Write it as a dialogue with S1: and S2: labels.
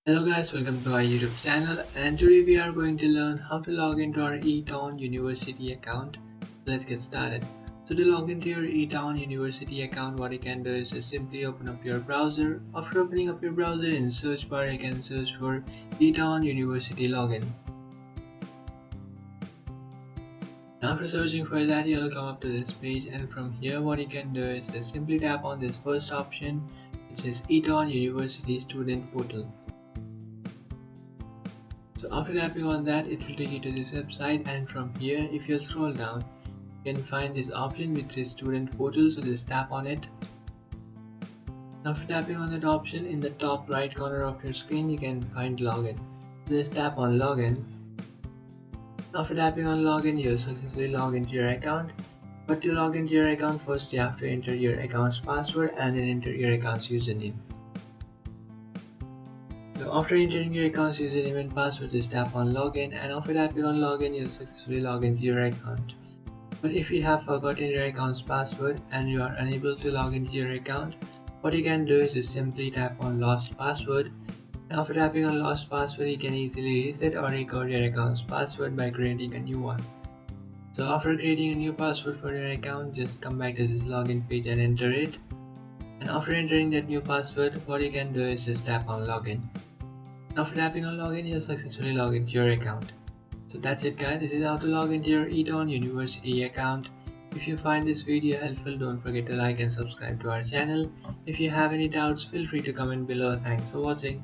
S1: Hello guys, welcome to our YouTube channel, and today we are going to learn how to log into our Eton University account. Let's get started. So to log into your Eton University account, what you can do is just simply open up your browser. After opening up your browser, in search bar you can search for Eton University login. After searching for that, you'll come up to this page, and from here what you can do is just simply tap on this first option, which is Eton University Student Portal. So after tapping on that, it will take you to this website, and from here if you scroll down, you can find this option which says student portal. So just tap on it. After tapping on that option, in the top right corner of your screen you can find login. So just tap on login. After tapping on login, you'll successfully log into your account. But to log into your account, first you have to enter your account's password and then enter your account's username. So after entering your account's username and password, just tap on login, and after tapping on login, you'll successfully log into your account. But if you have forgotten your account's password and you are unable to log into your account, what you can do is just simply tap on lost password. And after tapping on lost password, you can easily reset or record your account's password by creating a new one. So after creating a new password for your account, just come back to this login page and enter it. And after entering that new password, what you can do is just tap on login. After tapping on login, you'll successfully log into your account. So that's it guys, this is how to log into your Eton University account. If you find this video helpful, don't forget to like and subscribe to our channel. If you have any doubts, feel free to comment below. Thanks for watching.